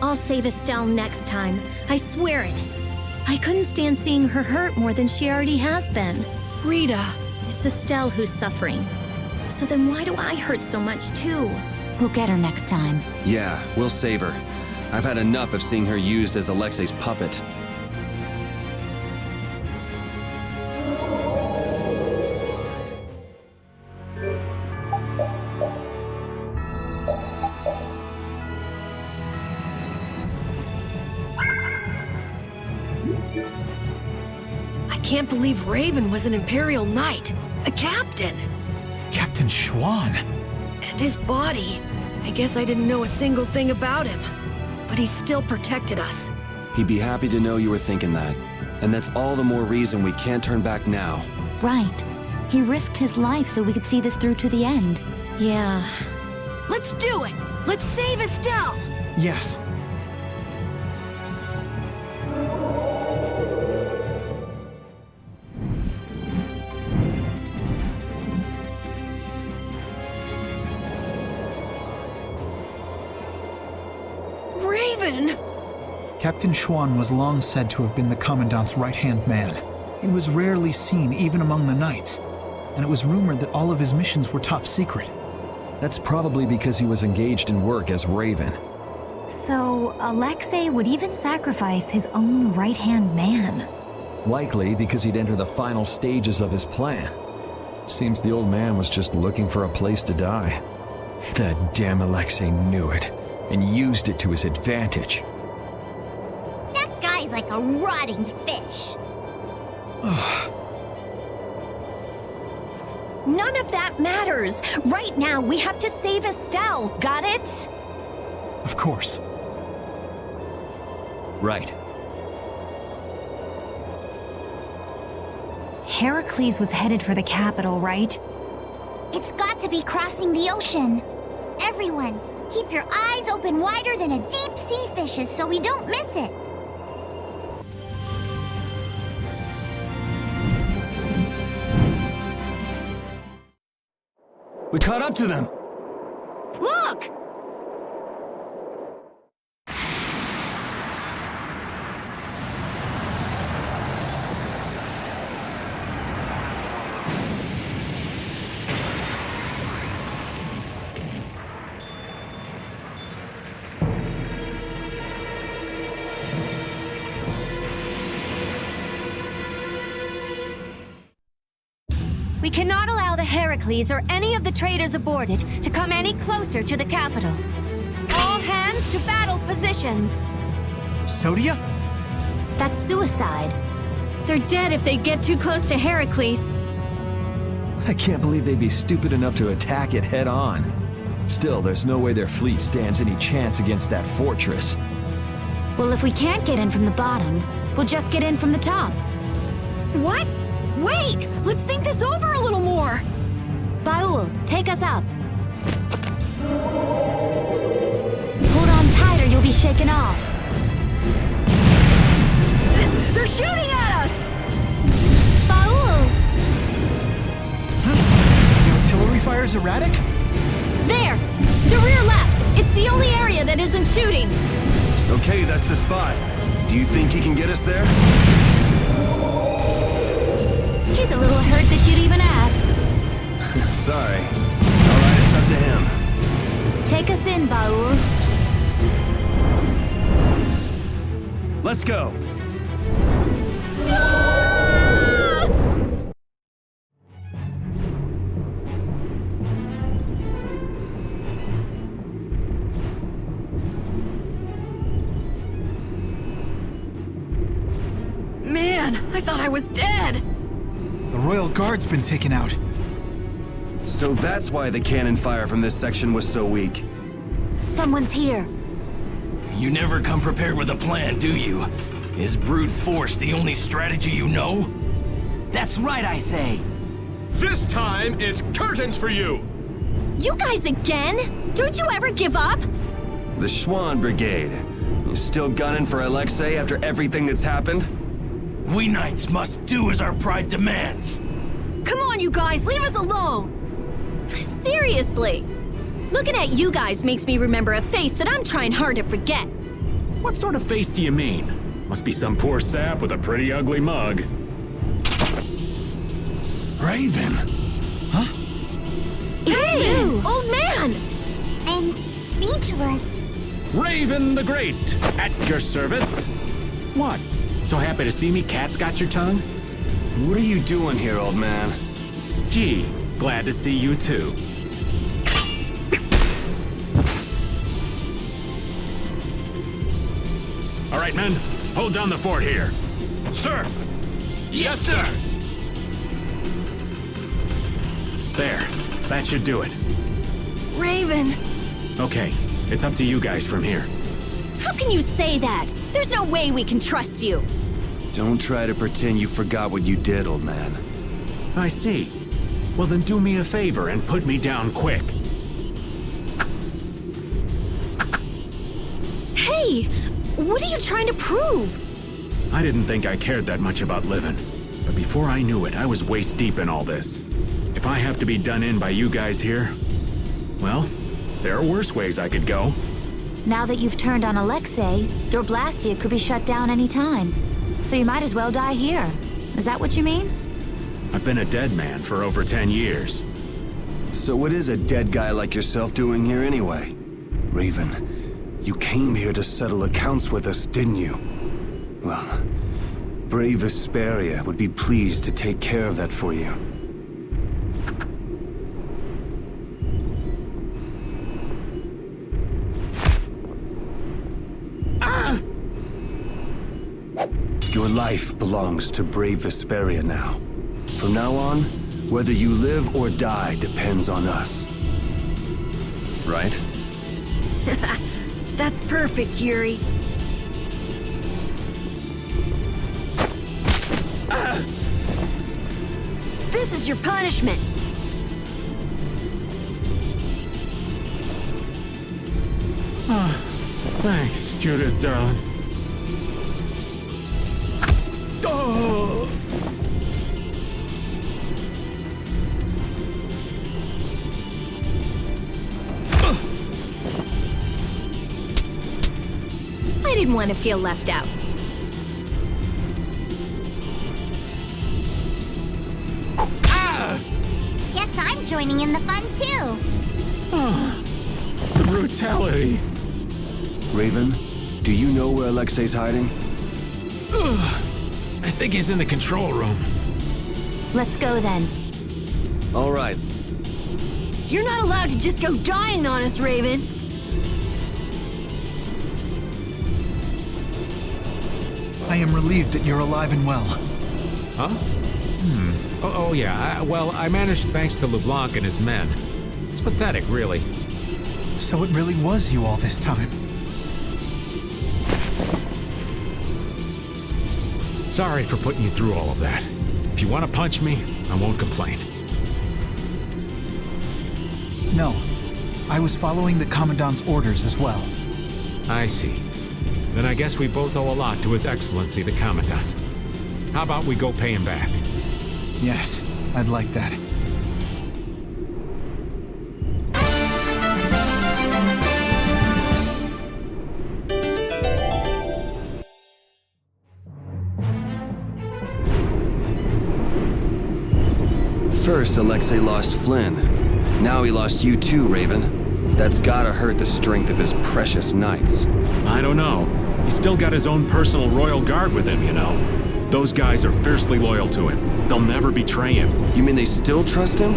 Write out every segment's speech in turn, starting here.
I'll save Estelle next time. I swear it. I couldn't stand seeing her hurt more than she already has been. Rita. It's Estelle who's suffering. So then why do I hurt so much too? We'll get her next time. Yeah, we'll save her. I've had enough of seeing her used as Alexei's puppet. I can't believe Raven was an Imperial Knight. A captain. Captain Schwan. And his body. I guess I didn't know a single thing about him. But he still protected us. He'd be happy to know you were thinking that. And that's all the more reason we can't turn back now. Right. He risked his life so we could see this through to the end. Yeah. Let's do it! Let's save Estelle! Yes. Raven! Captain Schwan was long said to have been the Commandant's right-hand man. He was rarely seen even among the knights, and it was rumored that all of his missions were top secret. That's probably because he was engaged in work as Raven. So, Alexei would even sacrifice his own right-hand man. Likely because he'd enter the final stages of his plan. Seems the old man was just looking for a place to die. That damn Alexei knew it, and used it to his advantage. That guy's like a rotting fish. None of that matters. Right now, we have to save Estelle. Got it? Of course. Right. Heracles was headed for the capital, right? It's got to be crossing the ocean. Everyone, keep your eyes open wider than a deep sea fish's so we don't miss it. We caught up to them! Look! We cannot allow the Heracles or any of the traders aboard it to come any closer to the capital. All hands to battle positions. Sodia? That's suicide. They're dead if they get too close to Heracles. I can't believe they'd be stupid enough to attack it head on. Still, there's no way their fleet stands any chance against that fortress. Well, if we can't get in from the bottom, we'll just get in from the top. What? Wait! Let's think this over a little more! Baul, take us up. Hold on tight or you'll be shaken off. They're shooting at us! Baul! The artillery fire's erratic? There! The rear left! It's the only area that isn't shooting! Okay, that's the spot. Do you think he can get us there? He's a little hurt that you'd even ask. Sorry. Alright, it's up to him. Take us in, Baul. Let's go! Man, I thought I was dead! The Royal Guard's been taken out. So that's why the cannon fire from this section was so weak. Someone's here. You never come prepared with a plan, do you? Is brute force the only strategy you know? That's right, I say. This time, it's curtains for you! You guys again? Don't you ever give up? The Schwan Brigade. You still gunning for Alexei after everything that's happened? We knights must do as our pride demands. Come on, you guys, leave us alone! Seriously. Looking at you guys makes me remember a face that I'm trying hard to forget. What sort of face do you mean? Must be some poor sap with a pretty ugly mug. Raven! Huh? Hey! Old man! I'm speechless. Raven the Great, at your service. What? So happy to see me, cat's got your tongue? What are you doing here, old man? Gee, glad to see you too. All right, men, hold down the fort here. Sir! Yes, sir! There, that should do it. Raven! Okay, it's up to you guys from here. How can you say that? There's no way we can trust you. Don't try to pretend you forgot what you did, old man. I see. Well, then do me a favor and put me down quick. Hey! What are you trying to prove? I didn't think I cared that much about living. But before I knew it, I was waist deep in all this. If I have to be done in by you guys here, well, there are worse ways I could go. Now that you've turned on Alexei, your Blastia could be shut down any time. So you might as well die here. Is that what you mean? I've been a dead man for over 10 years. So what is a dead guy like yourself doing here anyway? Raven, you came here to settle accounts with us, didn't you? Well, brave Vesperia would be pleased to take care of that for you. Your life belongs to brave Vesperia now. From now on, whether you live or die depends on us. Right? That's perfect, Yuri. This is your punishment. Thanks, Judith, darling. Oh! I didn't want to feel left out. Guess I'm joining in the fun too. The brutality. Raven, do you know where Alexei's hiding? I think he's in the control room. Let's go then. All right. You're not allowed to just go dying on us, Raven. I am relieved that you're alive and well. Huh? Oh yeah. Well, I managed thanks to LeBlanc and his men. It's pathetic, really. So it really was you all this time. Sorry for putting you through all of that. If you want to punch me, I won't complain. No. I was following the Commandant's orders as well. I see. Then I guess we both owe a lot to His Excellency, the Commandant. How about we go pay him back? Yes, I'd like that. First, Alexei lost Flynn. Now he lost you too, Raven. That's gotta hurt the strength of his precious knights. I don't know. He's still got his own personal royal guard with him, you know. Those guys are fiercely loyal to him. They'll never betray him. You mean they still trust him?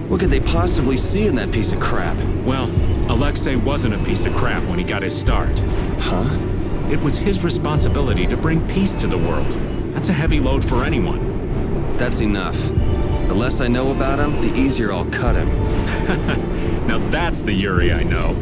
What could they possibly see in that piece of crap? Well, Alexei wasn't a piece of crap when he got his start. Huh? It was his responsibility to bring peace to the world. That's a heavy load for anyone. That's enough. The less I know about him, the easier I'll cut him. Now that's the Yuri I know.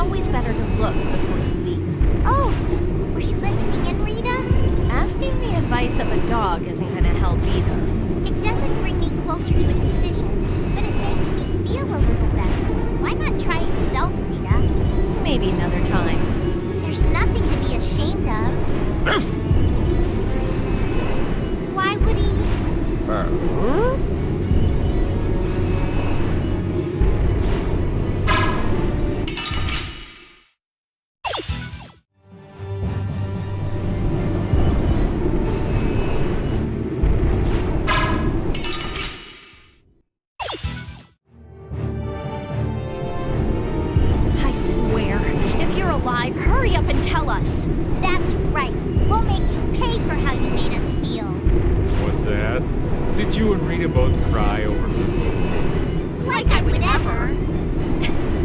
always better to look before you leap. Oh, were you listening in, Rita? Asking the advice of a dog isn't gonna help either. It doesn't bring me closer to a decision, but it makes me feel a little better. Why not try it yourself, Rita? Maybe another time. There's nothing to be ashamed of. Why would he? I swear, if you're alive, hurry up and tell us. That's right. We'll make you pay for how you made us feel. What's that? Did you and Rita both cry over the... Like I would ever.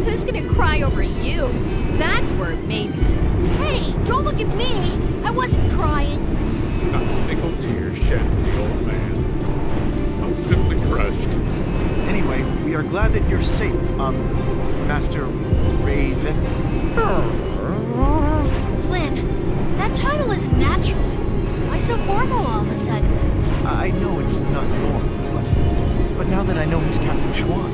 Who's gonna cry over you? That's where maybe. Hey, don't look at me! I wasn't crying. Not a single tear shed for the old man. I'm simply crushed. Anyway, we are glad that you're safe, Master Raven. Flynn, that title isn't natural. Why so formal all of a sudden? I know it's not normal, but now that I know he's Captain Schwan,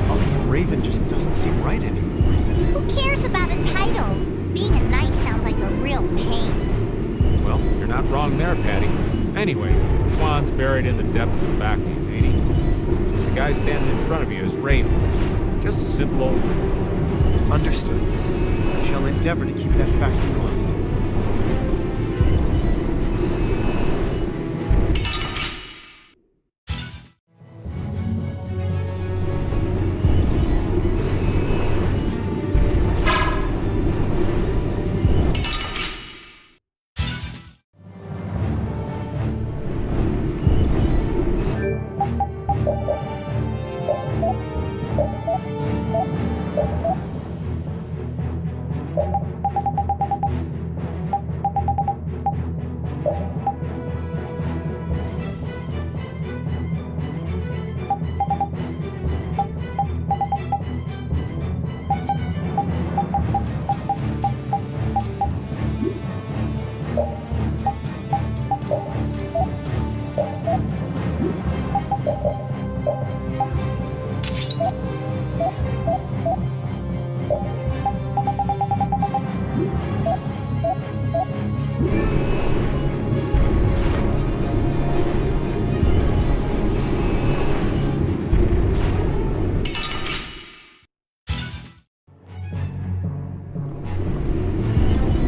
calling him Raven just doesn't seem right anymore. Who cares about a title? Being a knight sounds like a real pain. Well, you're not wrong there, Patty. Anyway, Schwann's buried in the depths of Bactian, ain't he? The guy standing in front of you is Raven. Just a simple old man. Understood. I shall endeavor to keep that fact in mind.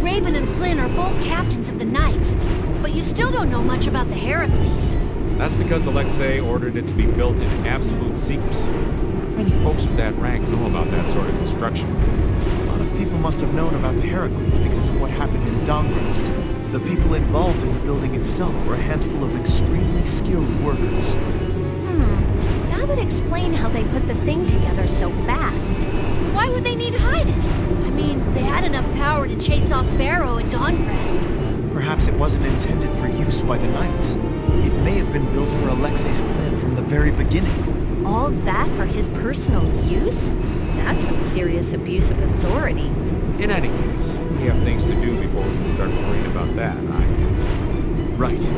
Raven and Flynn are both captains of the Knights, but you still don't know much about the Heracles. That's because Alexei ordered it to be built in absolute secrecy. Not many folks of that rank know about that sort of construction. A lot of people must have known about the Heracles because of what happened in Dongrest. The people involved in the building itself were a handful of extremely skilled workers. That would explain how they put the thing together so fast. Why would they need to hide it? I mean, they had enough power to chase off Pharaoh at Dongrest. Perhaps it wasn't intended for use by the Knights. It may have been built for Alexei's plan from the very beginning. All that for his personal use? That's some serious abuse of authority. In any case, we have things to do before we can start worrying about that, Right.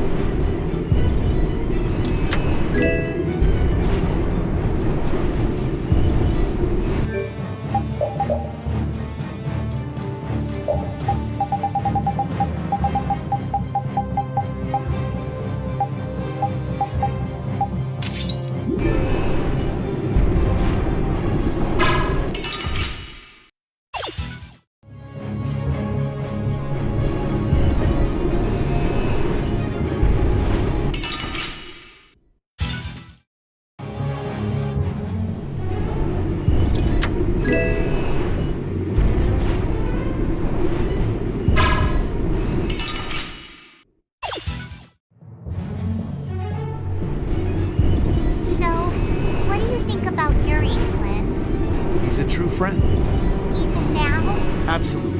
He's a true friend. Even now? Absolutely.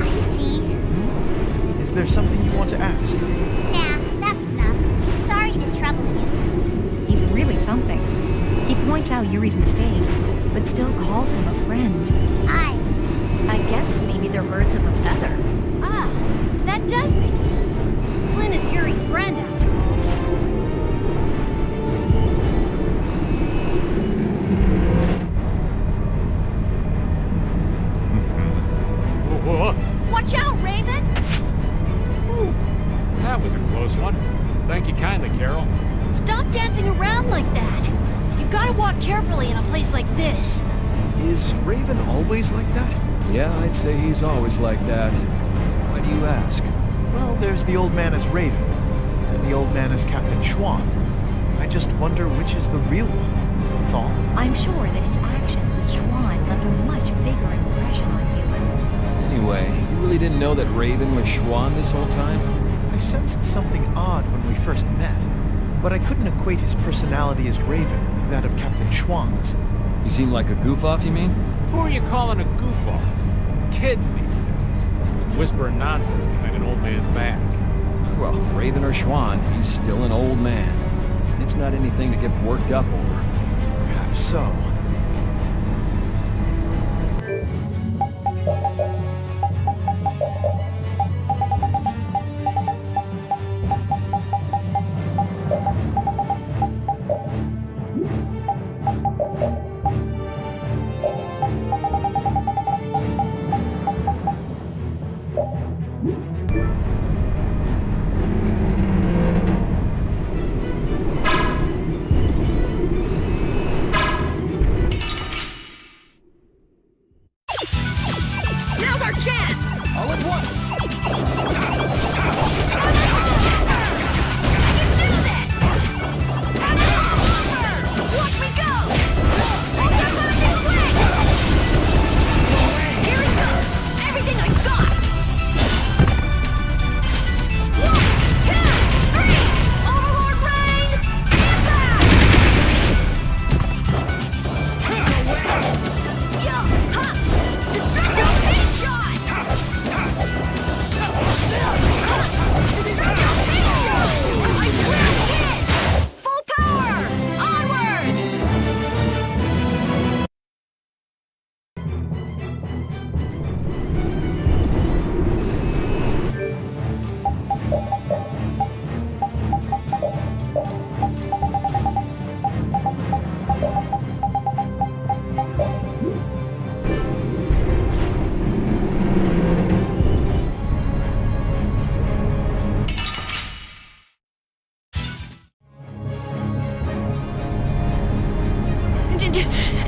I see. Is there something you want to ask? Nah, that's enough. Sorry to trouble you. He's really something. He points out Yuri's mistakes, but still calls him a friend. I guess maybe they're birds of a feather. Ah, that does make sense. Flynn is Yuri's friend after all. Watch out, Raven! Ooh, that was a close one. Thank you kindly, Carol. Stop dancing around like that. You gotta walk carefully in a place like this. Is Raven always like that? Yeah, I'd say he's always like that. Why do you ask? Well, there's the old man as Raven, and the old man as Captain Schwan. I just wonder which is the real one, that's all. I'm sure that his actions as Schwan left a much bigger impression on you. Anyway, you really didn't know that Raven was Schwan this whole time? I sensed something odd when we first met, but I couldn't equate his personality as Raven with that of Captain Schwan's. He seemed like a goof-off, you mean? Who are you calling a goof-off? Kids these days. Whispering nonsense behind an old man's back. Well, Raven or Schwan, he's still an old man. It's not anything to get worked up over. Perhaps so.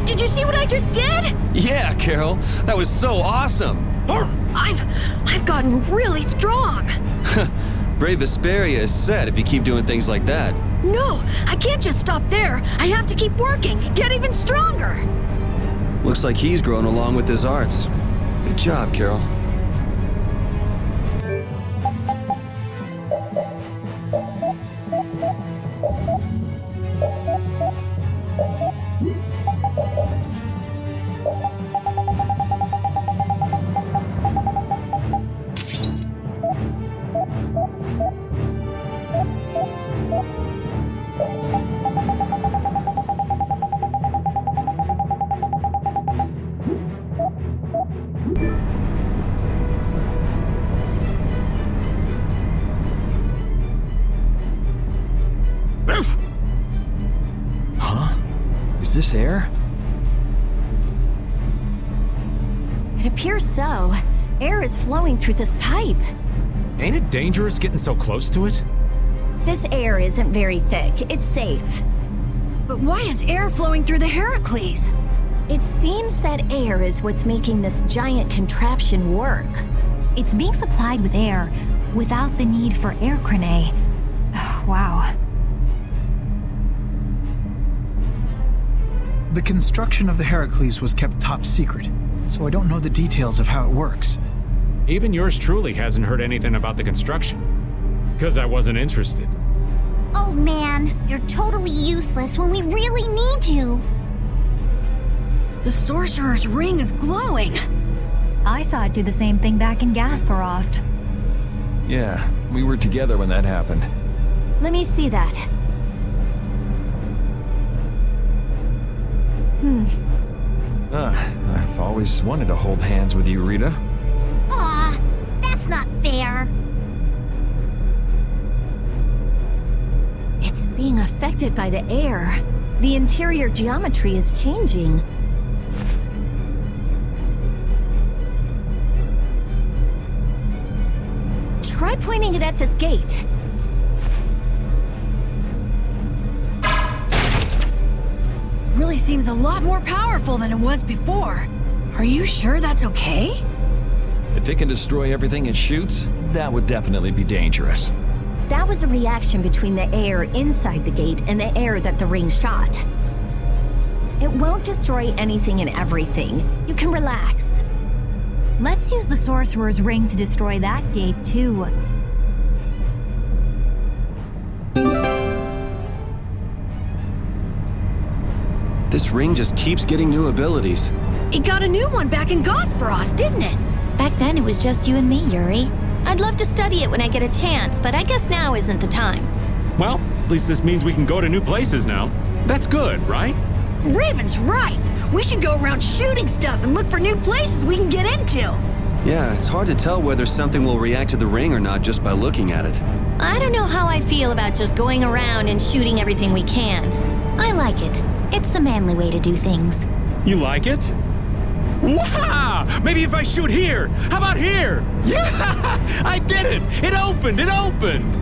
Did you see what I just did? Yeah, Carol, that was so awesome! I've gotten really strong. Brave Vesperia is set if you keep doing things like that. No, I can't just stop there. I have to keep working, get even stronger. Looks like he's grown along with his arts. Good job, Carol. Huh? Is this air? It appears so. Air is flowing through this pipe. Ain't it dangerous getting so close to it? This air isn't very thick. It's safe. But why is air flowing through the Heracles? It seems that air is what's making this giant contraption work. It's being supplied with air without the need for air crane. Wow. The construction of the Heracles was kept top secret, so I don't know the details of how it works. Even yours truly hasn't heard anything about the construction. Because I wasn't interested. Old man, you're totally useless when we really need you. The Sorcerer's Ring is glowing. I saw it do the same thing back in Gasparost. Yeah, we were together when that happened. Let me see that. I've always wanted to hold hands with you, Rita. Aw, that's not fair. It's being affected by the air. The interior geometry is changing. Try pointing it at this gate. Really seems a lot more powerful than it was before. Are you sure that's okay? If it can destroy everything it shoots, that would definitely be dangerous. That was a reaction between the air inside the gate and the air that the ring shot. It won't destroy anything and everything. You can relax. Let's use the Sorcerer's Ring to destroy that gate, too. This ring just keeps getting new abilities. It got a new one back in Gosperos, didn't it? Back then, it was just you and me, Yuri. I'd love to study it when I get a chance, but I guess now isn't the time. Well, at least this means we can go to new places now. That's good, right? Raven's right. We should go around shooting stuff and look for new places we can get into. Yeah, it's hard to tell whether something will react to the ring or not just by looking at it. I don't know how I feel about just going around and shooting everything we can. I like it. It's the manly way to do things. You like it? Wow! Maybe if I shoot here! How about here? Yeah! I did it! It opened! It opened!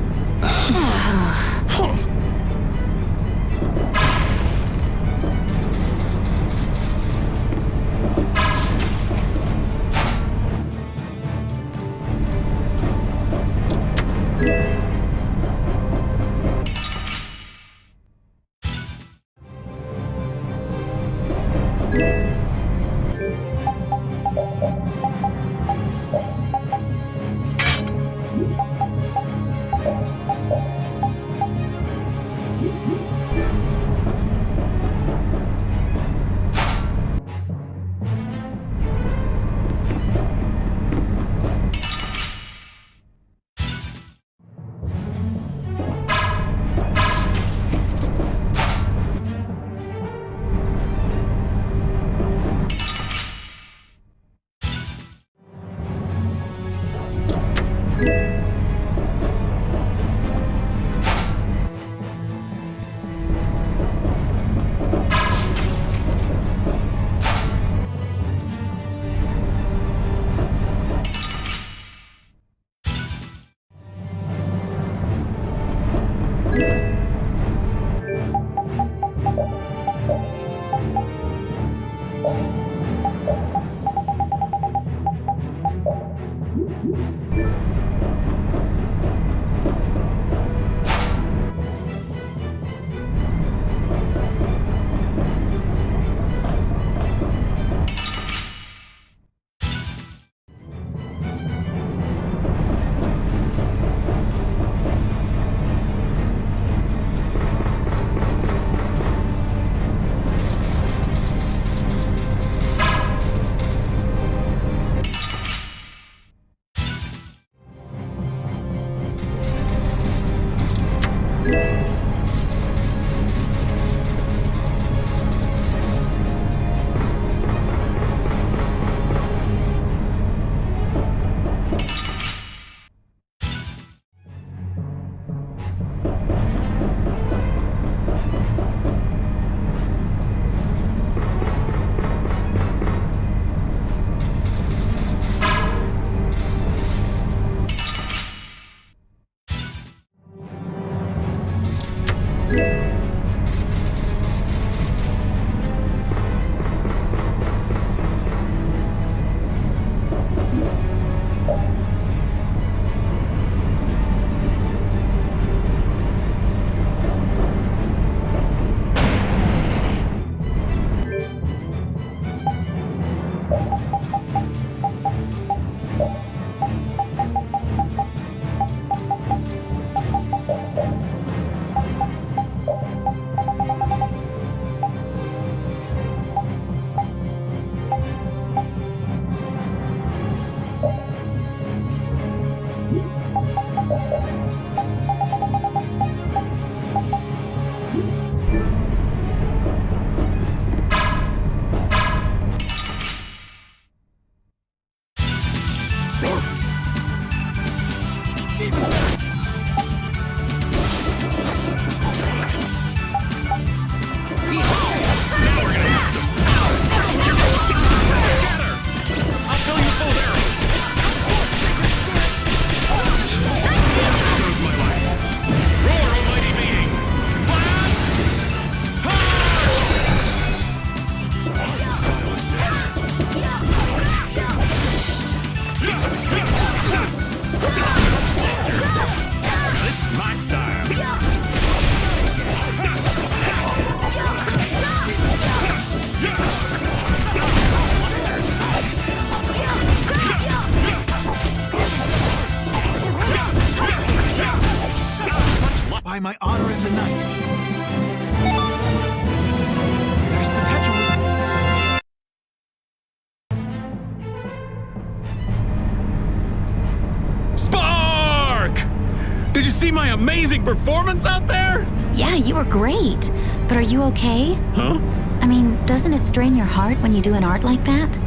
see my amazing performance out there? Yeah, you were great. But are you okay? Huh? I mean, doesn't it strain your heart when you do an art like that?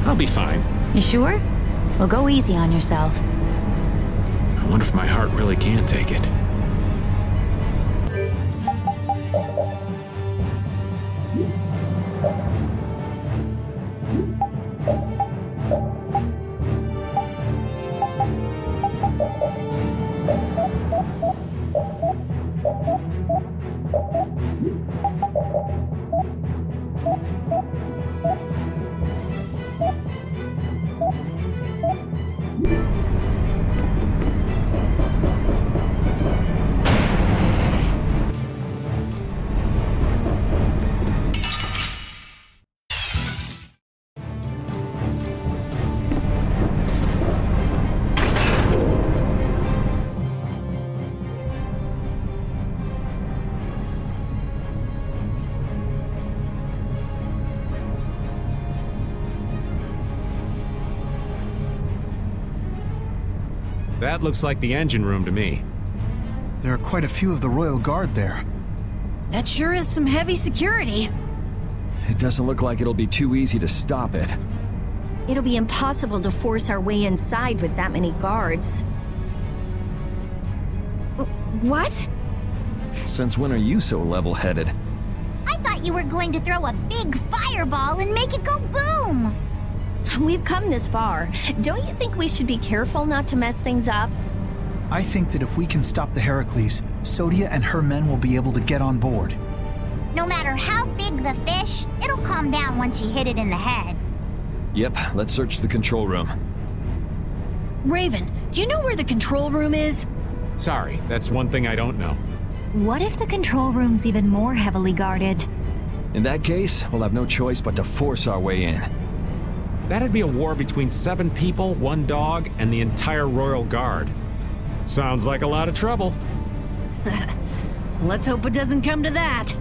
I'll be fine. You sure? Well, go easy on yourself. I wonder if my heart really can take it. That looks like the engine room to me. There are quite a few of the Royal Guard there. That sure is some heavy security. It doesn't look like it'll be too easy to stop it. It'll be impossible to force our way inside with that many guards. What? Since when are you so level-headed? I thought you were going to throw a big fireball and make it go boom! We've come this far. Don't you think we should be careful not to mess things up? I think that if we can stop the Heracles, Sodia and her men will be able to get on board. No matter how big the fish, it'll calm down once you hit it in the head. Yep, let's search the control room. Raven, do you know where the control room is? Sorry, that's one thing I don't know. What if the control room's even more heavily guarded? In that case, we'll have no choice but to force our way in. That'd be a war between 7 people, 1 dog, and the entire Royal Guard. Sounds like a lot of trouble. Let's hope it doesn't come to that.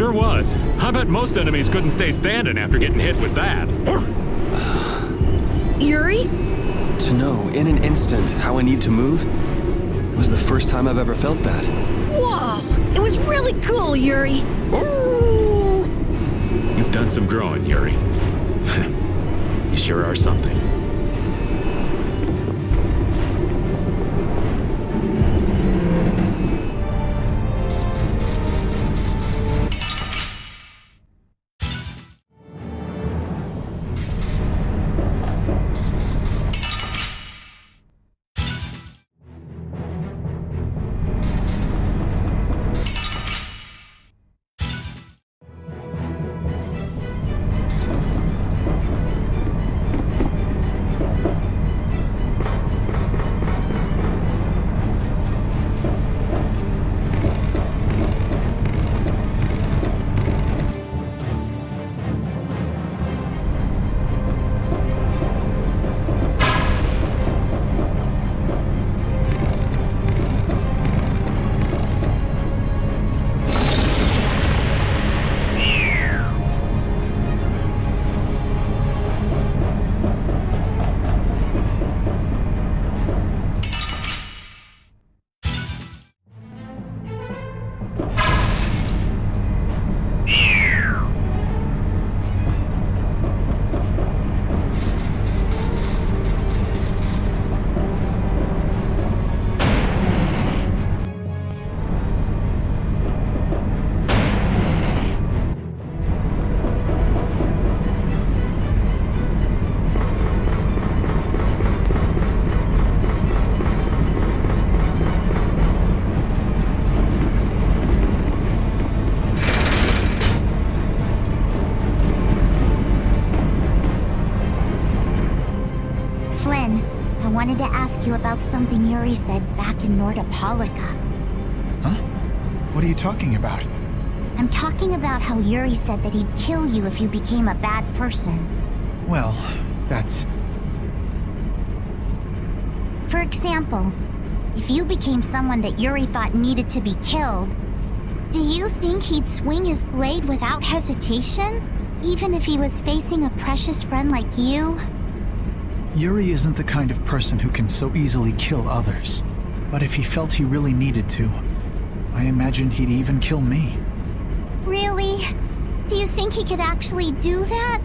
Sure was. I bet most enemies couldn't stay standing after getting hit with that. Yuri? To know in an instant how I need to move, it was the first time I've ever felt that. Whoa! It was really cool, Yuri! You've done some growing, Yuri. You sure are something. I wanted to ask you about something Yuri said back in Nordopolica. Huh? What are you talking about? I'm talking about how Yuri said that he'd kill you if you became a bad person. Well, that's... For example, if you became someone that Yuri thought needed to be killed, do you think he'd swing his blade without hesitation? Even if he was facing a precious friend like you? Yuri isn't the kind of person who can so easily kill others. But if he felt he really needed to, I imagine he'd even kill me. Really? Do you think he could actually do that?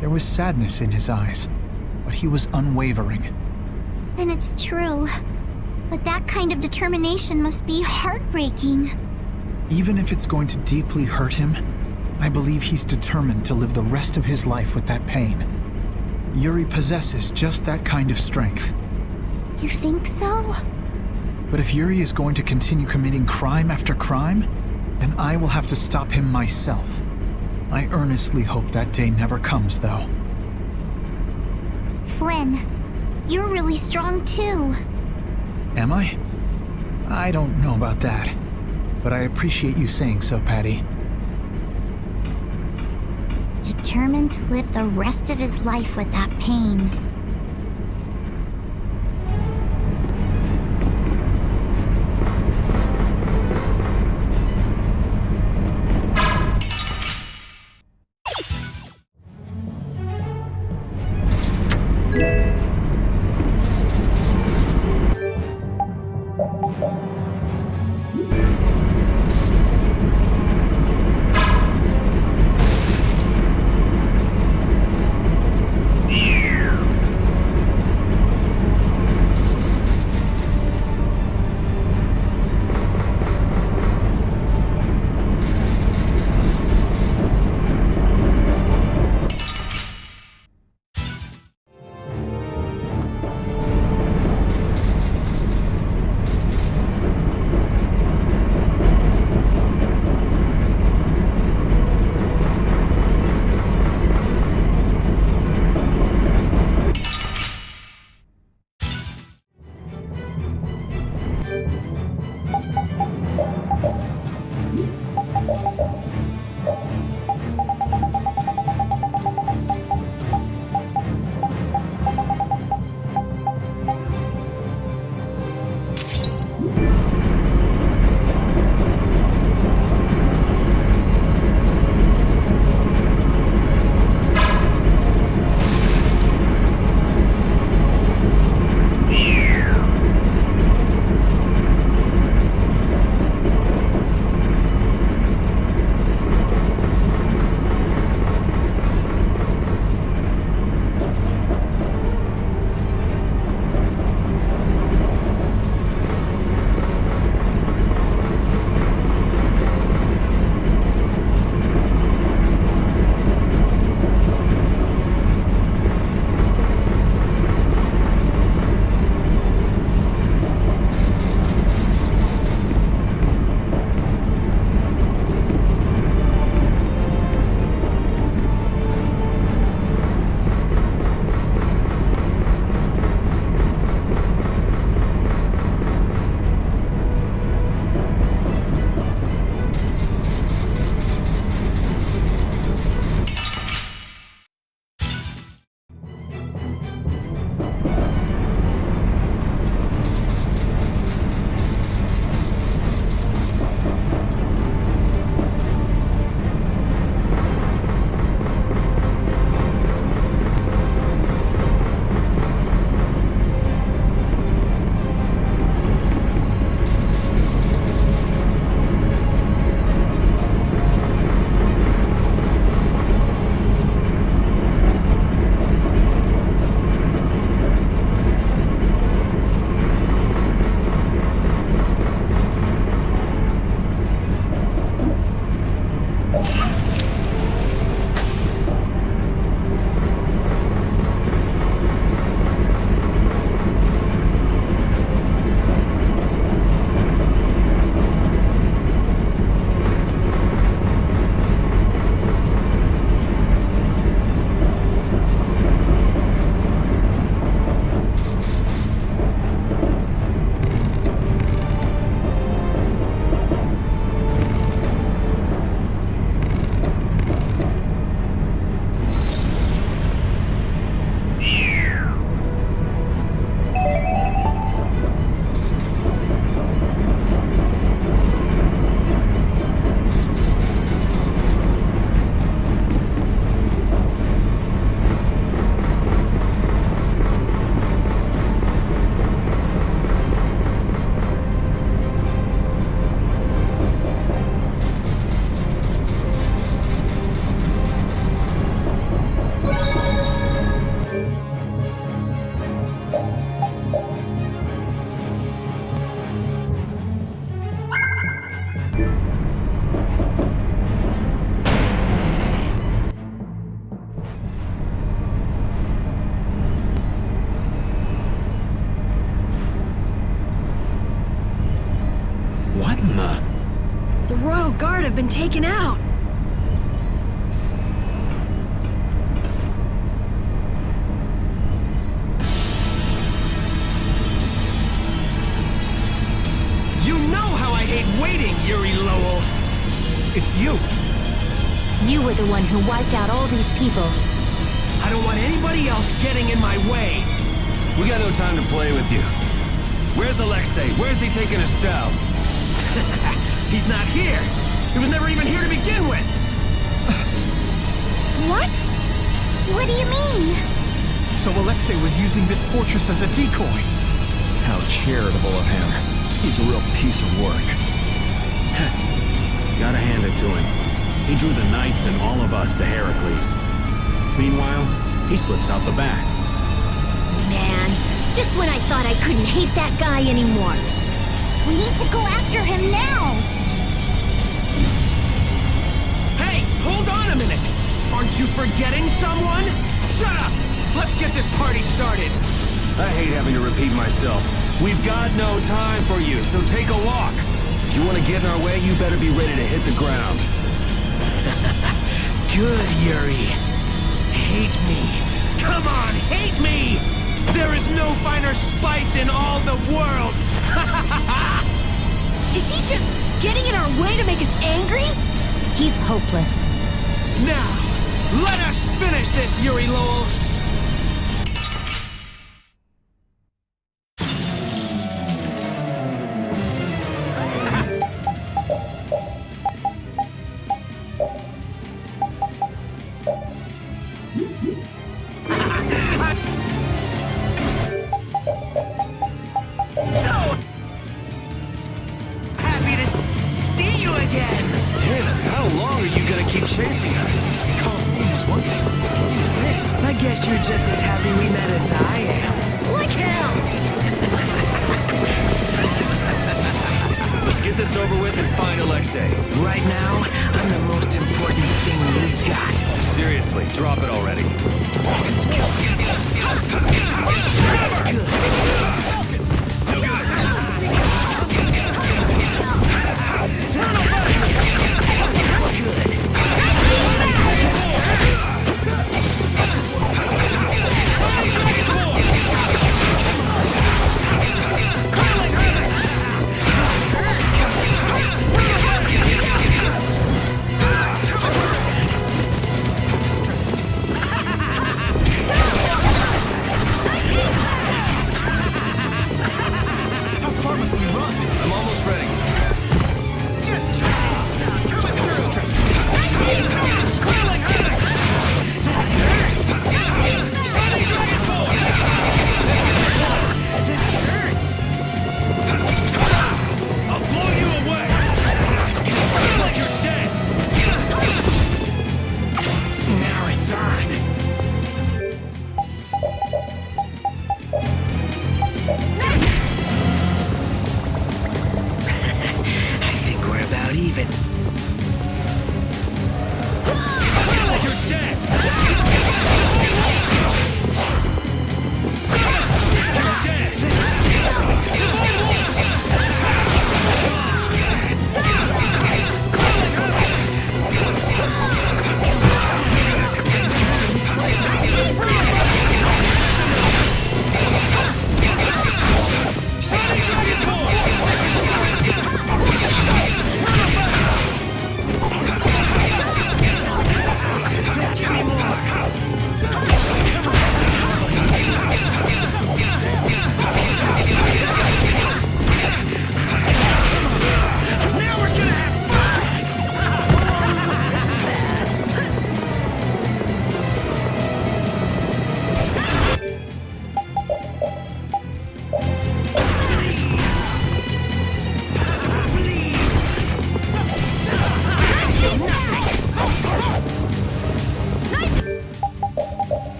There was sadness in his eyes, but he was unwavering. And it's true. But that kind of determination must be heartbreaking. Even if it's going to deeply hurt him, I believe he's determined to live the rest of his life with that pain. Yuri possesses just that kind of strength. You think so? But if Yuri is going to continue committing crime after crime, then I will have to stop him myself. I earnestly hope that day never comes, though. Flynn, you're really strong too. Am I? I don't know about that, but I appreciate you saying so, Patty. Determined to live the rest of his life with that pain. been taken out. You know how I hate waiting, Yuri Lowell! It's you. You were the one who wiped out all these people. I don't want anybody else getting in my way! We got no time to play with you. Where's Alexei? Where's he taking Estelle? He's not here! He was never even here to begin with! What? What do you mean? So Alexei was using this fortress as a decoy. How charitable of him. He's a real piece of work. Gotta hand it to him. He drew the knights and all of us to Heracles. Meanwhile, he slips out the back. Man, just when I thought I couldn't hate that guy anymore. We need to go after him now. Hey, hold on a minute! Aren't you forgetting someone? Shut up! Let's get this party started! I hate having to repeat myself. We've got no time for you, so take a walk. If you want to get in our way, you better be ready to hit the ground. Good, Yuri. Hate me. Come on, hate me! There is no finer spice in all the world! Is he just getting in our way to make us angry? He's hopeless. Now, let us finish this, Yuri Lowell! Chasing us. The Coliseum was one thing. What is this? I guess you're just as happy we met as I am. Like hell! Let's get this over with and find Alexei. Right now, I'm the most important thing you've got. Seriously, drop it already.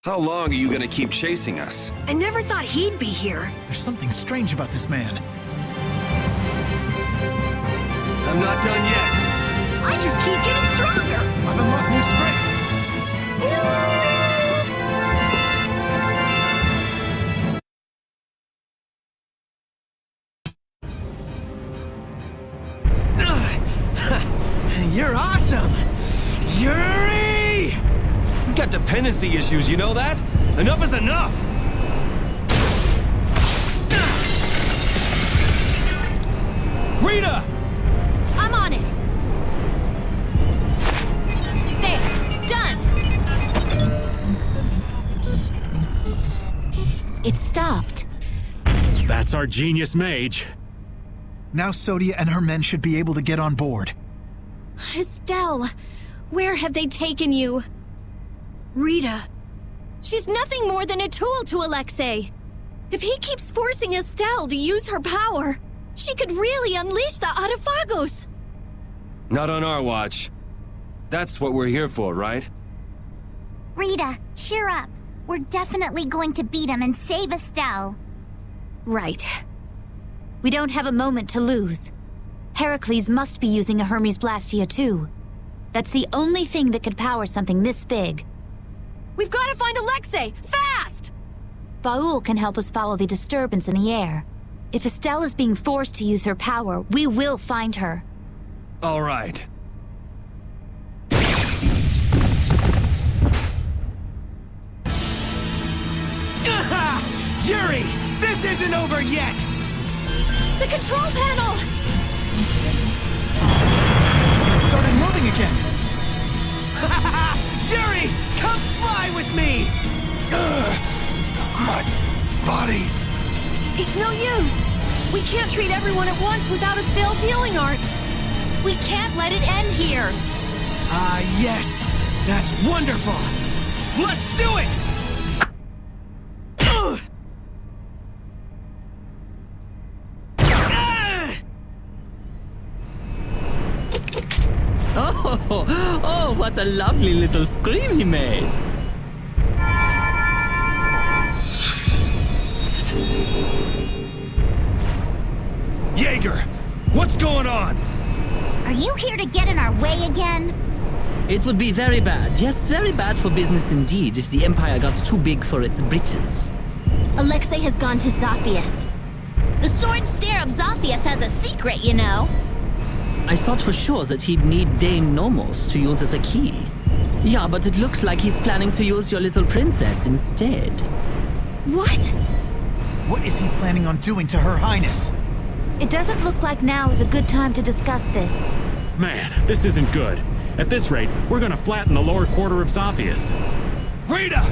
How long are you gonna keep chasing us? I never thought he'd be here. There's something strange about this man. I'm not done yet. I just keep getting stronger. I've unlocked new strength. You're awesome! Yuri! You got dependency issues, you know that? Enough is enough! Rita! I'm on it. There, done. It stopped. That's our genius mage. Now Sodia and her men should be able to get on board. Estelle, where have they taken you? Rita. She's nothing more than a tool to Alexei. If he keeps forcing Estelle to use her power, she could really unleash the Autophagos. Not on our watch. That's what we're here for, right? Rita, cheer up. We're definitely going to beat him and save Estelle. Right. We don't have a moment to lose. Heracles must be using a Hermes Blastia too. That's the only thing that could power something this big. We've got to find Alexei! Fast! Baul can help us follow the disturbance in the air. If Estelle is being forced to use her power, we will find her. All right. Yuri! This isn't over yet! The control panel! It started moving again. Yuri! Come fly with me! My body. It's no use. We can't treat everyone at once without Estelle's healing arts. We can't let it end here. Ah, yes! That's wonderful! Let's do it! Oh, what a lovely little scream he made. Jaeger! What's going on? Are you here to get in our way again? It would be very bad, yes, very bad for business indeed if the Empire got too big for its britches. Alexei has gone to Zophius. The sword stare of Zophius has a secret, you know. I thought for sure that he'd need Dame Nomos to use as a key. Yeah, but it looks like he's planning to use your little princess instead. What? What is he planning on doing to Her Highness? It doesn't look like now is a good time to discuss this. Man, this isn't good. At this rate, we're gonna flatten the lower quarter of Zophius. Rita!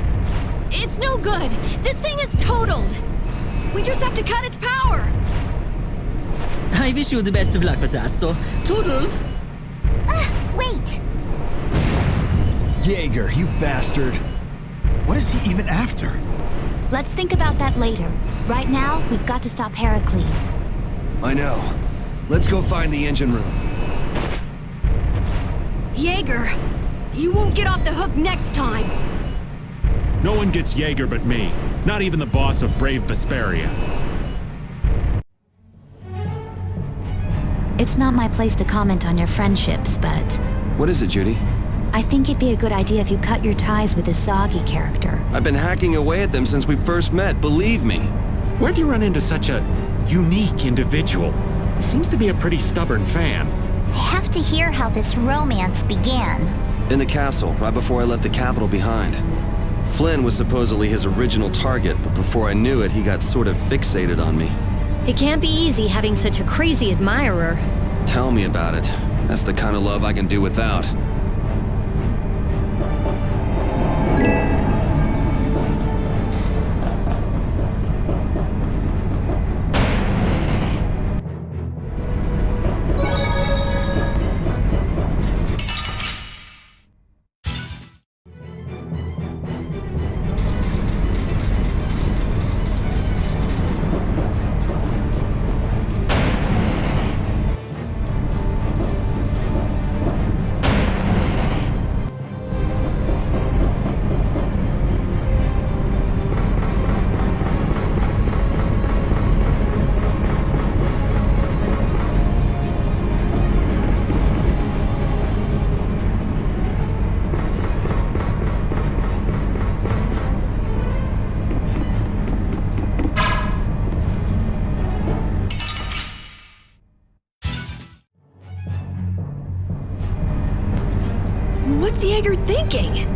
It's no good. This thing is totaled. We just have to cut its power. I wish you the best of luck with that, so toodles! Wait! Jaeger, you bastard. What is he even after? Let's think about that later. Right now, we've got to stop Heracles. I know. Let's go find the engine room. Jaeger, you won't get off the hook next time. No one gets Jaeger but me. Not even the boss of brave Vesperia. It's not my place to comment on your friendships, but What is it, Judy? I think it'd be a good idea if you cut your ties with this Zagi character. I've been hacking away at them since we first met, believe me. Where'd you run into such a unique individual? He seems to be a pretty stubborn fan. I have to hear how this romance began. In the castle, right before I left the capital behind. Flynn was supposedly his original target, but before I knew it, he got sort of fixated on me. It can't be easy having such a crazy admirer. Tell me about it. That's the kind of love I can do without. you're thinking.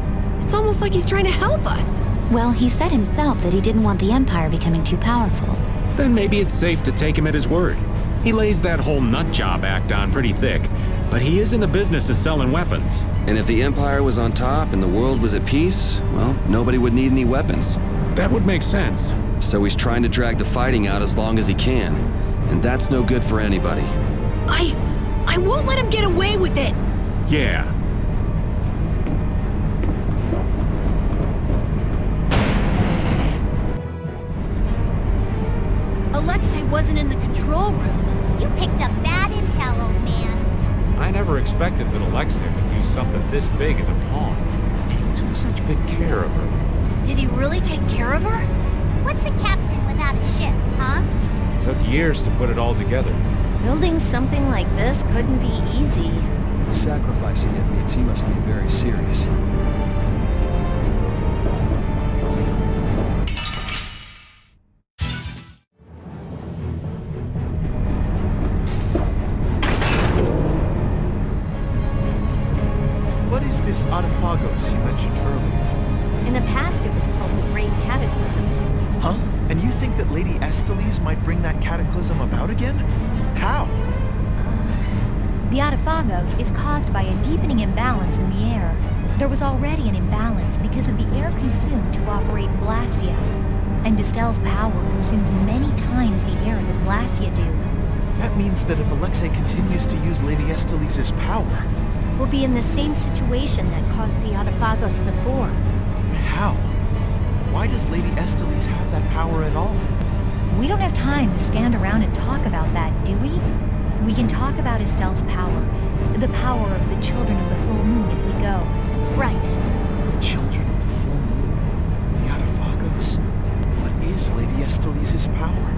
It's almost like he's trying to help us. Well, he said himself that he didn't want the Empire becoming too powerful. Then maybe it's safe to take him at his word. He lays that whole nut job act on pretty thick, but he is in the business of selling weapons. And if the Empire was on top and the world was at peace, well, nobody would need any weapons. That would make sense. So he's trying to drag the fighting out as long as he can. And that's no good for anybody. I won't let him get away with it! Yeah. Alexei wasn't in the control room. You picked up bad intel, old man. I never expected that Alexei would use something this big as a pawn. And he took such good care of her. Did he really take care of her? What's a captain without a ship, huh? It took years to put it all together. Building something like this couldn't be easy. Sacrificing it means he must be very serious. What is this Autophagos you mentioned earlier? In the past, it was called the Great Cataclysm. Huh? And you think that Lady Estellise might bring that cataclysm about again? How? The Autophagos is caused by a deepening imbalance in the air. There was already an imbalance because of the air consumed to operate Blastia. And Distel's power consumes many times the air that Blastia do. That means that if Alexei continues to use Lady Estellise's power... We'll be in the same situation that caused the Autophagos before. How? Why does Lady Estellise have that power at all? We don't have time to stand around and talk about that, do we? We can talk about Estelle's power, the power of the Children of the Full Moon as we go. Right. The Children of the Full Moon? The Autophagos? What is Lady Estellise's power?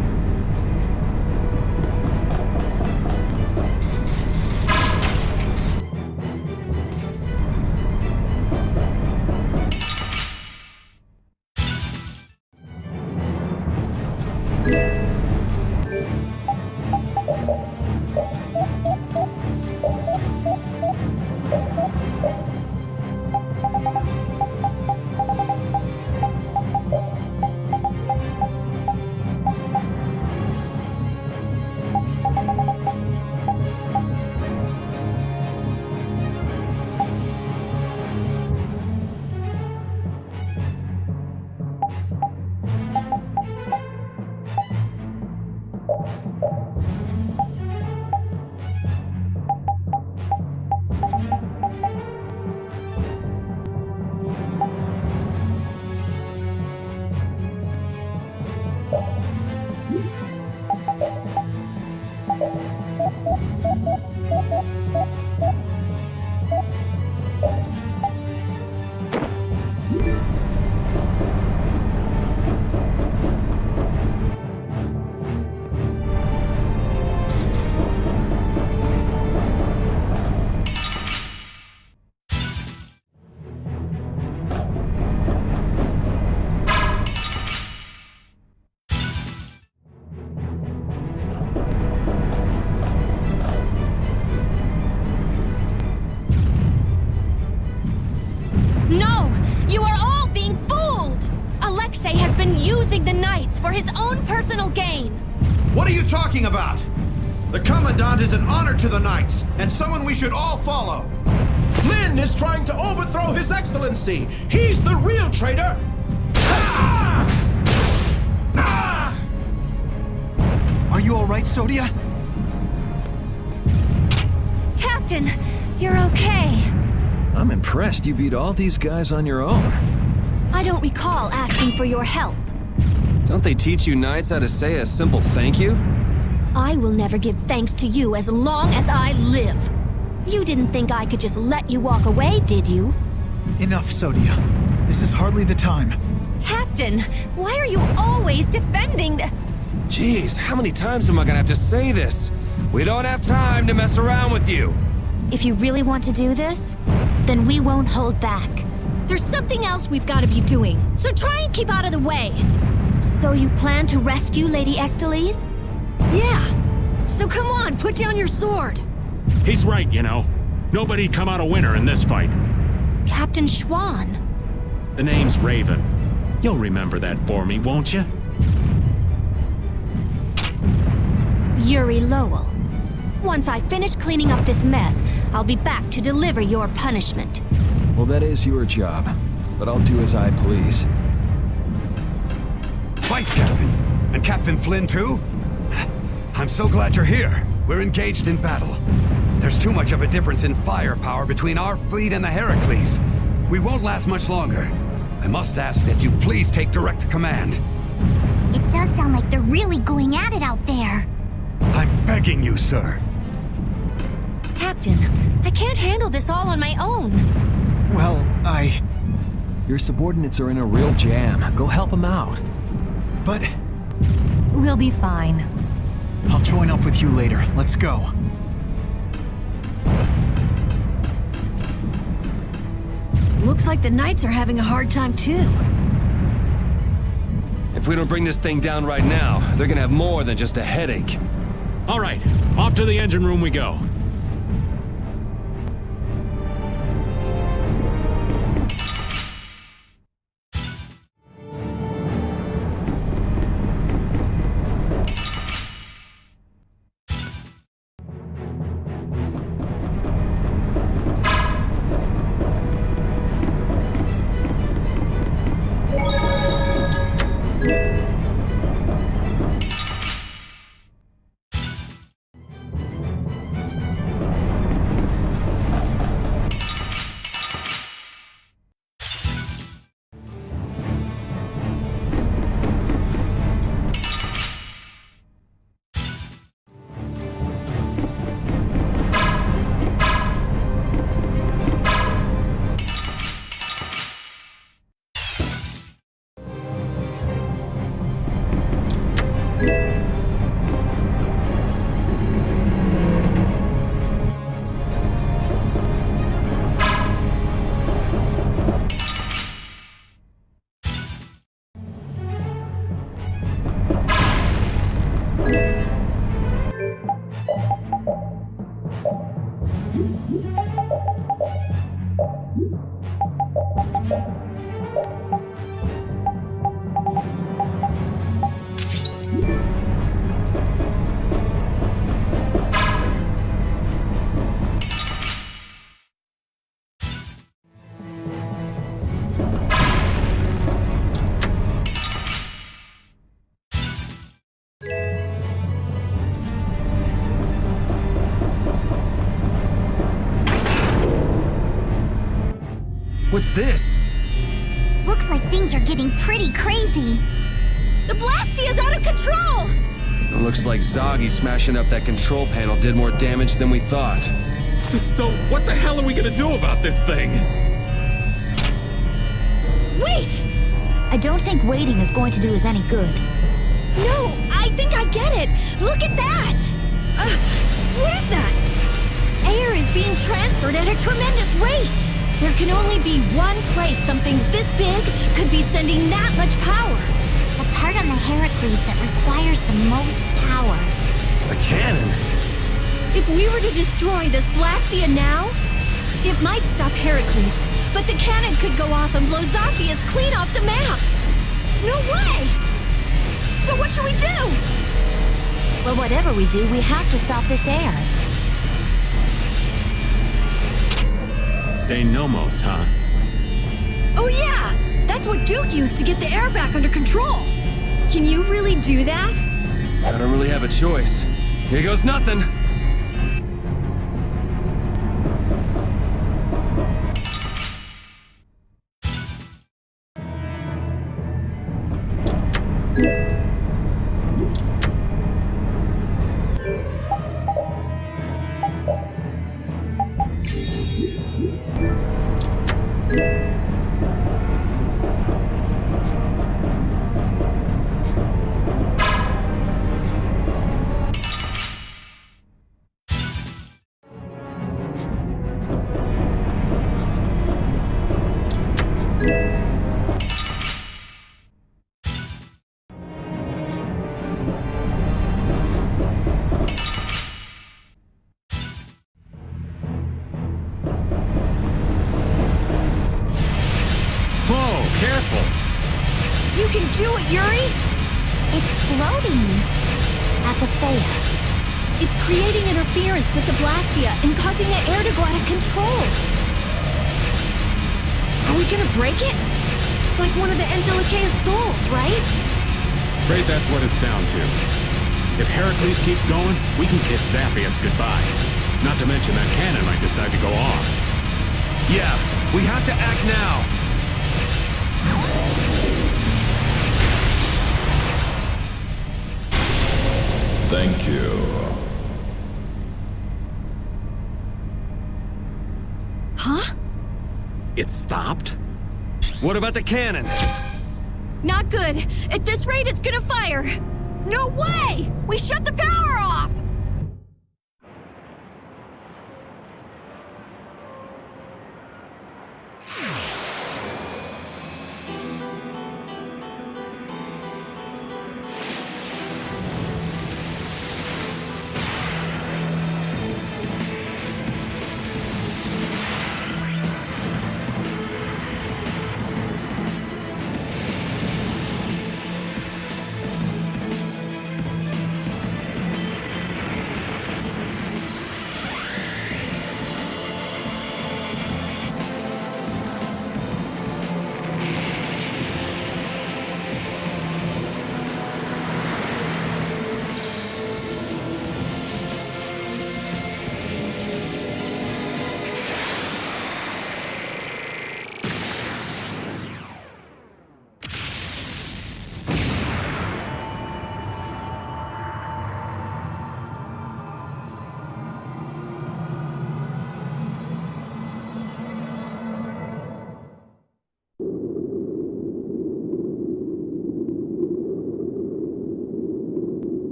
the Knights for his own personal gain. What are you talking about? The Commandant is an honor to the Knights, and someone we should all follow. Flynn is trying to overthrow His Excellency. He's the real traitor. Ah! Ah! Are you all right, Sodia? Captain, you're okay. I'm impressed you beat all these guys on your own. I don't recall asking for your help. Don't they teach you Knights how to say a simple thank you? I will never give thanks to you as long as I live. You didn't think I could just let you walk away, did you? Enough, Sodia. This is hardly the time. Captain, why are you always defending the... Jeez, how many times am I gonna have to say this? We don't have time to mess around with you. If you really want to do this, then we won't hold back. There's something else we've got to be doing, so try and keep out of the way. So you plan to rescue Lady Estellise? Yeah. So come on, put down your sword. He's right, you know. Nobody'd come out a winner in this fight. Captain Schwann. The name's Raven. You'll remember that for me, won't you? Yuri Lowell. Once I finish cleaning up this mess, I'll be back to deliver your punishment. Well, that is your job, but I'll do as I please. Vice Captain! And Captain Flynn, too? I'm so glad you're here. We're engaged in battle. There's too much of a difference in firepower between our fleet and the Heracles. We won't last much longer. I must ask that you please take direct command. It does sound like they're really going at it out there. I'm begging you, sir. Captain, I can't handle this all on my own. Well, Your subordinates are in a real jam. Go help them out. But We'll be fine. I'll join up with you later. Let's go. Looks like the Knights are having a hard time too. If we don't bring this thing down right now, they're gonna have more than just a headache. All right, off to the engine room we go. What's this? Looks like things are getting pretty crazy. The Blastia's out of control! It looks like Zoggy smashing up that control panel did more damage than we thought. So what the hell are we gonna do about this thing? Wait! I don't think waiting is going to do us any good. No, I think I get it! Look at that! What is that? Air is being transferred at a tremendous rate! There can only be one place something this big could be sending that much power. The part on the Heracles that requires the most power. A cannon? If we were to destroy this Blastia now, it might stop Heracles, but the cannon could go off and blow Zaphias clean off the map. No way! So what should we do? Well, whatever we do, we have to stop this air. De Nomos, huh? Oh yeah! That's what Duke used to get the air back under control. Can you really do that? I don't really have a choice. Here goes nothing. powerful! You can do it, Yuri! It's floating. Apatheia. It's creating interference with the Blastia and causing the air to go out of control. Are we gonna break it? It's like one of the Angelicaia's souls, right? Afraid that's what it's down to. If Heracles keeps going, we can kiss Zappius goodbye. Not to mention that cannon might decide to go off. Yeah, we have to act now! Thank you. Huh? It stopped? What about the cannon? Not good. At this rate, it's gonna fire. No way! We shut the power off!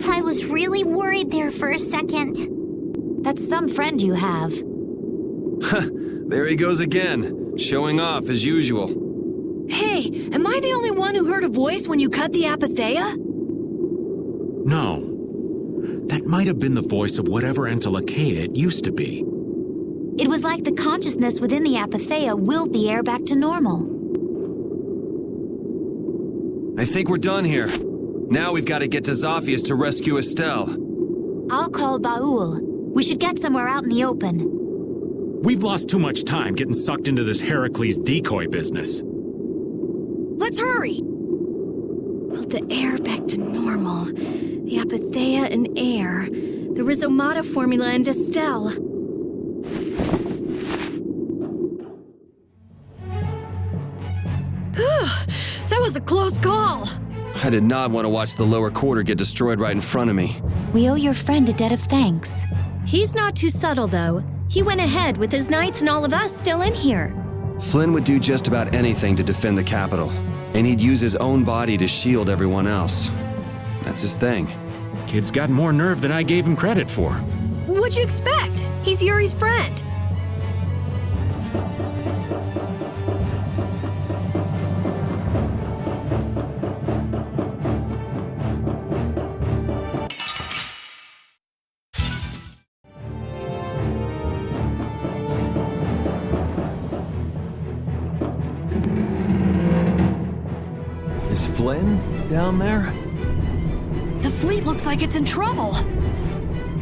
I was really worried there for a second. That's some friend you have. There he goes again, showing off as usual. Hey, am I the only one who heard a voice when you cut the Apatheia? No. That might have been the voice of whatever Antilocheia it used to be. It was like the consciousness within the Apatheia willed the air back to normal. I think we're done here. Now we've got to get to Zaphius to rescue Estelle. I'll call Baul. We should get somewhere out in the open. We've lost too much time getting sucked into this Heracles decoy business. Let's hurry! Well, the air back to normal. The Apatheia and air. The Rhizomata formula and Estelle. That was a close call! I did not want to watch the lower quarter get destroyed right in front of me. We owe your friend a debt of thanks. He's not too subtle, though. He went ahead with his knights and all of us still in here. Flynn would do just about anything to defend the capital, and he'd use his own body to shield everyone else. That's his thing. Kid's got more nerve than I gave him credit for. What'd you expect? He's Yuri's friend. Is Flynn down there? The fleet looks like it's in trouble.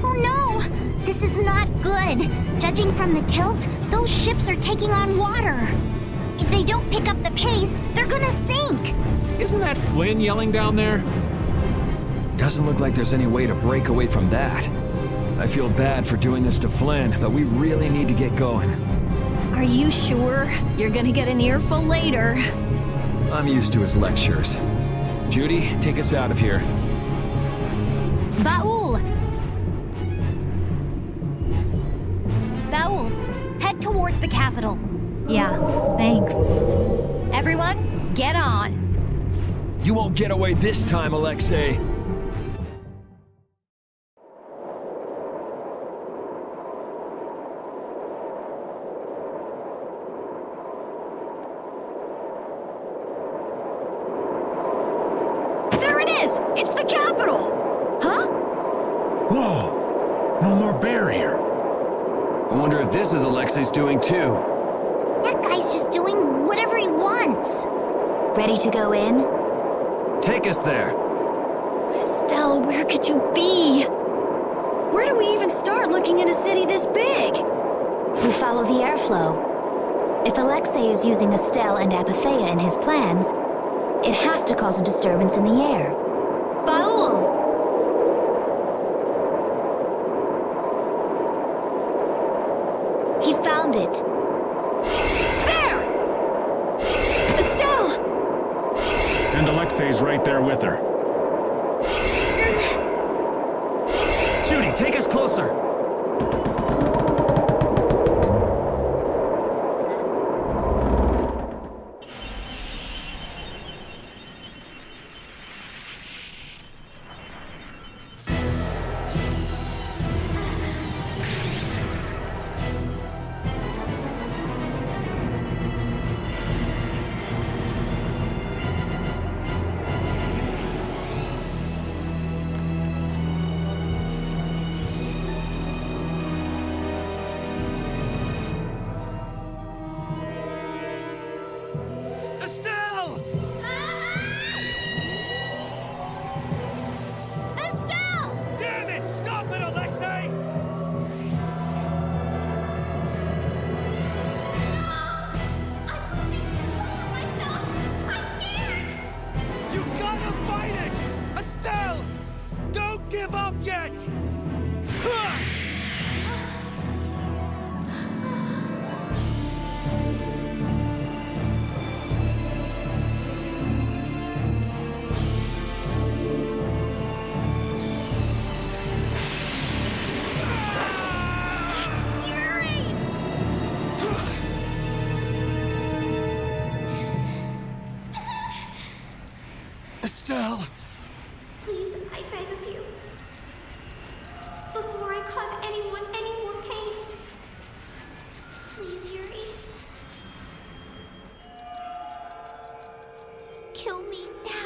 Oh no! This is not good. Judging from the tilt, those ships are taking on water. If they don't pick up the pace, they're gonna sink. Isn't that Flynn yelling down there? Doesn't look like there's any way to break away from that. I feel bad for doing this to Flynn, but we really need to get going. Are you sure? You're gonna get an earful later. I'm used to his lectures. Judy, take us out of here. Baul! Baul, head towards the capital. Yeah, thanks. Everyone, get on. You won't get away this time, Alexei. It's the capital! Huh? Whoa! No more barrier. I wonder if this is Alexei's doing too. That guy's just doing whatever he wants. Ready to go in? Take us there. Estelle, where could you be? Where do we even start looking in a city this big? We follow the airflow. If Alexei is using Estelle and Apatheia in his plans, it has to cause a disturbance in the air. Baul! He found it. There! Estelle! And Alexei's right there with her. Judy, take us closer. Estelle! Estelle! Damn it! Stop it, Alexei! I'm losing control of myself. I'm scared. You gotta fight it! Estelle! Don't give up yet! Estelle! Please, I beg of you. Before I cause anyone any more pain. Please, Yuri. Kill me now.